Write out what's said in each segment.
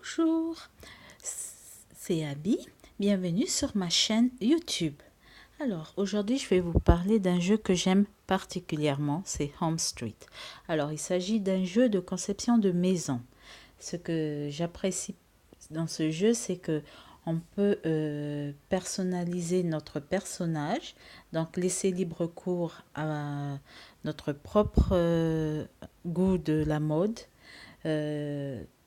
Bonjour, c'est Abby, bienvenue sur ma chaîne YouTube. Alors aujourd'hui je vais vous parler d'un jeu que j'aime particulièrement, c'est Home Street. Alors il s'agit d'un jeu de conception de maison. Ce que j'apprécie dans ce jeu, c'est que on peut personnaliser notre personnage, donc laisser libre cours à notre propre goût de la mode.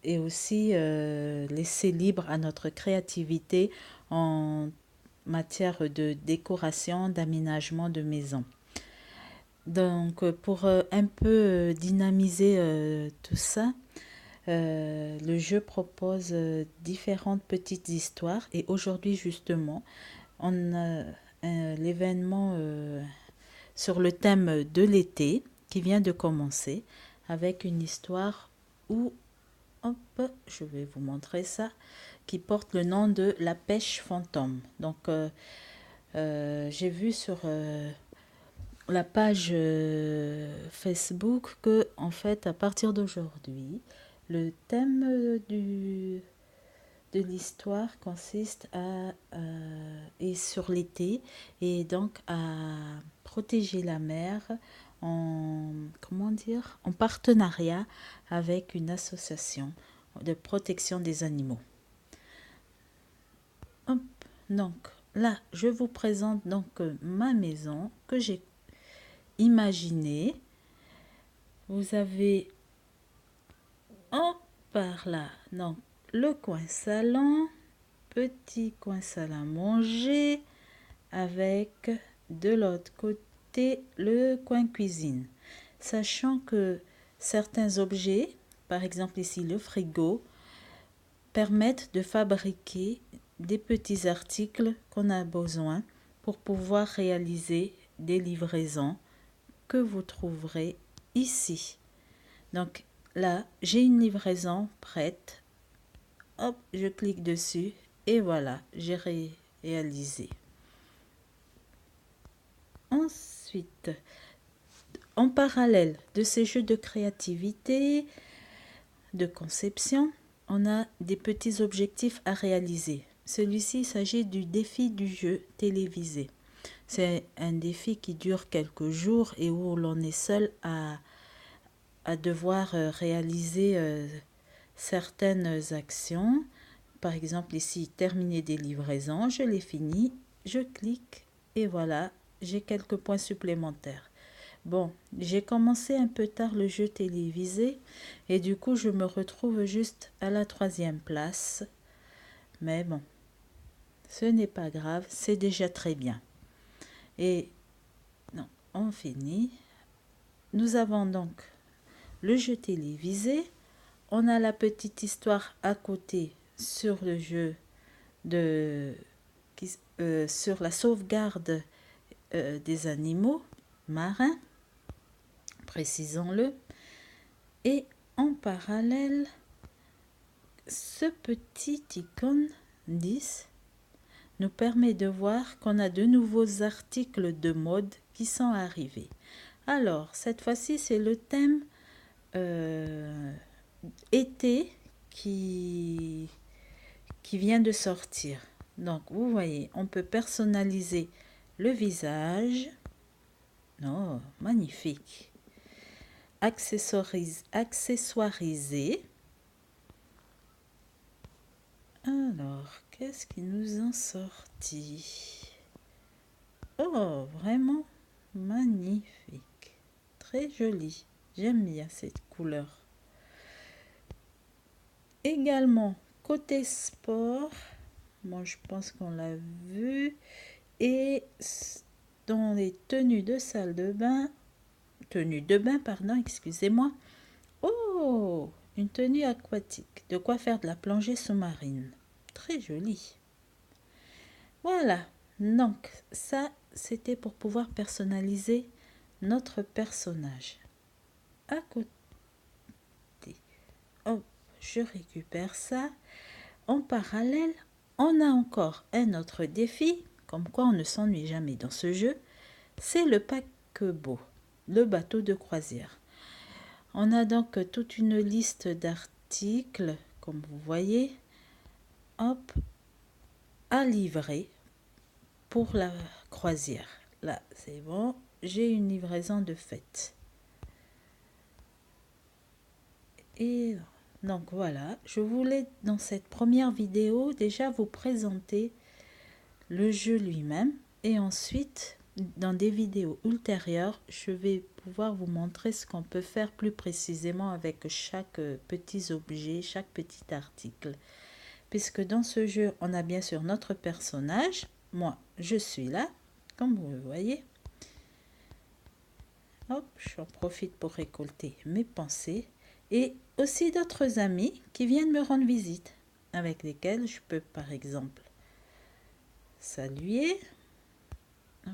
Et aussi laisser libre à notre créativité en matière de décoration, d'aménagement de maison. Donc, pour un peu dynamiser tout ça, le jeu propose différentes petites histoires. Et aujourd'hui, justement, on a l'événement sur le thème de l'été qui vient de commencer avec une histoire où, hop, je vais vous montrer ça, qui porte le nom de La pêche fantôme. Donc, j'ai vu sur la page Facebook que, en fait, à partir d'aujourd'hui, le thème de l'histoire consiste à et sur l'été et donc à protéger la mer en comment dire en partenariat avec une association de protection des animaux. Hop, donc là je vous présente donc ma maison que j'ai imaginée. Vous avez en par là donc le coin salon, petit coin salle à manger avec de l'autre côté le coin cuisine. Sachant que certains objets, par exemple ici le frigo, permettent de fabriquer des petits articles qu'on a besoin pour pouvoir réaliser des livraisons que vous trouverez ici. Donc là, j'ai une livraison prête. Hop, je clique dessus et voilà, j'ai réalisé. Ensuite, en parallèle de ces jeux de créativité, de conception, on a des petits objectifs à réaliser. Celui-ci, il s'agit du défi du jeu télévisé. C'est un défi qui dure quelques jours et où l'on est seul à devoir réaliser certaines actions. Par exemple, ici, terminer des livraisons, je l'ai fini, je clique et voilà, j'ai quelques points supplémentaires. Bon, j'ai commencé un peu tard le jeu télévisé et du coup, je me retrouve juste à la 3e place. Mais bon, ce n'est pas grave, c'est déjà très bien. Et non, on finit. Nous avons donc le jeu télévisé. On a la petite histoire à côté sur le jeu sur la sauvegarde des animaux marins, précisons-le. Et en parallèle, ce petit icône 10 nous permet de voir qu'on a de nouveaux articles de mode qui sont arrivés. Alors, cette fois-ci, c'est le thème été qui vient de sortir. Donc, vous voyez, on peut personnaliser le visage. Oh, magnifique. Accessoiriser. Alors, qu'est-ce qui nous en sortit? Oh, vraiment magnifique. Très joli. J'aime bien cette couleur. Également, côté sport, moi je pense qu'on l'a vu. Et dans les tenues de salle de bain, pardon, excusez-moi. Oh, une tenue aquatique. De quoi faire de la plongée sous-marine. Très joli. Voilà. Donc, ça, c'était pour pouvoir personnaliser notre personnage. À côté. Oh, je récupère ça. En parallèle, on a encore un autre défi, comme quoi on ne s'ennuie jamais dans ce jeu. C'est le paquebot, le bateau de croisière. On a donc toute une liste d'articles comme vous voyez, hop, à livrer pour la croisière. Là, c'est bon, j'ai une livraison de fait. Et donc voilà, je voulais dans cette première vidéo déjà vous présenter le jeu lui-même et ensuite dans des vidéos ultérieures je vais pouvoir vous montrer ce qu'on peut faire plus précisément avec chaque petit objet, chaque petit article, puisque dans ce jeu on a bien sûr notre personnage, moi je suis là comme vous le voyez. Hop, j'en profite pour récolter mes pensées et aussi d'autres amis qui viennent me rendre visite, avec lesquels je peux par exemple saluer. Hop,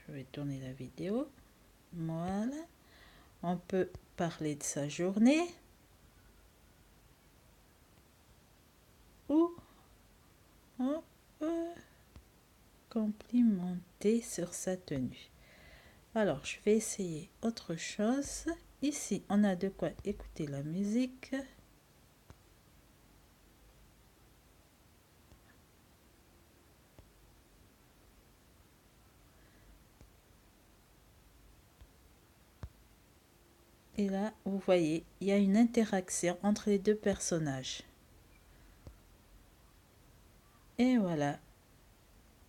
je vais tourner la vidéo. Voilà. On peut parler de sa journée ou hop, complimenter sur sa tenue. Alors, je vais essayer autre chose. Ici, on a de quoi écouter la musique. Et là, vous voyez, il y a une interaction entre les deux personnages. Et voilà,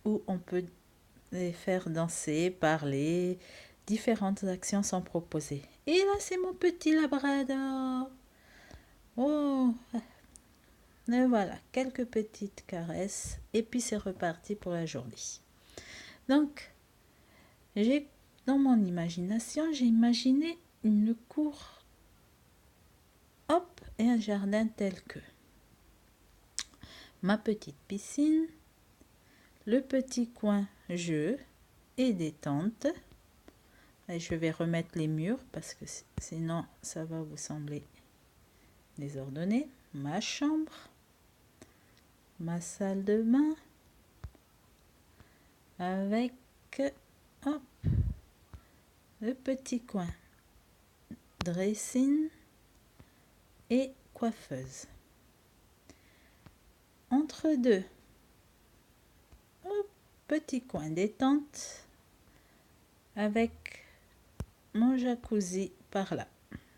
où on peut les faire danser, parler, différentes actions sont proposées. Et là, c'est mon petit labrador. Oh, et voilà, quelques petites caresses. Et puis, c'est reparti pour la journée. Donc, dans mon imagination, j'ai imaginé une cour, hop, et un jardin tel que ma petite piscine, le petit coin jeu et détente. Et je vais remettre les murs parce que sinon ça va vous sembler désordonné. Ma chambre, ma salle de bain avec hop, le petit coin dressing et coiffeuse. Entre deux, hop, petit coin détente avec mon jacuzzi par là.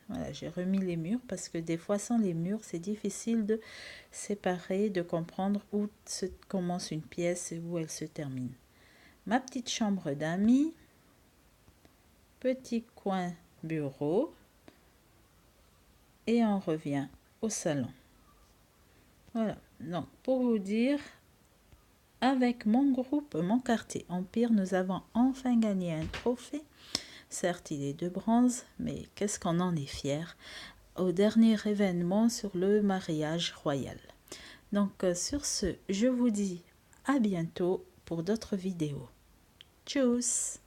Voilà, j'ai remis les murs parce que des fois sans les murs c'est difficile de séparer, de comprendre où se commence une pièce et où elle se termine. Ma petite chambre d'amis, petit coin bureau et on revient au salon. Voilà, donc pour vous dire, avec mon groupe, mon quartier Empire, nous avons enfin gagné un trophée. Certes, il est de bronze, mais qu'est-ce qu'on en est fier au dernier événement sur le mariage royal. Donc sur ce, je vous dis à bientôt pour d'autres vidéos. Tchuss!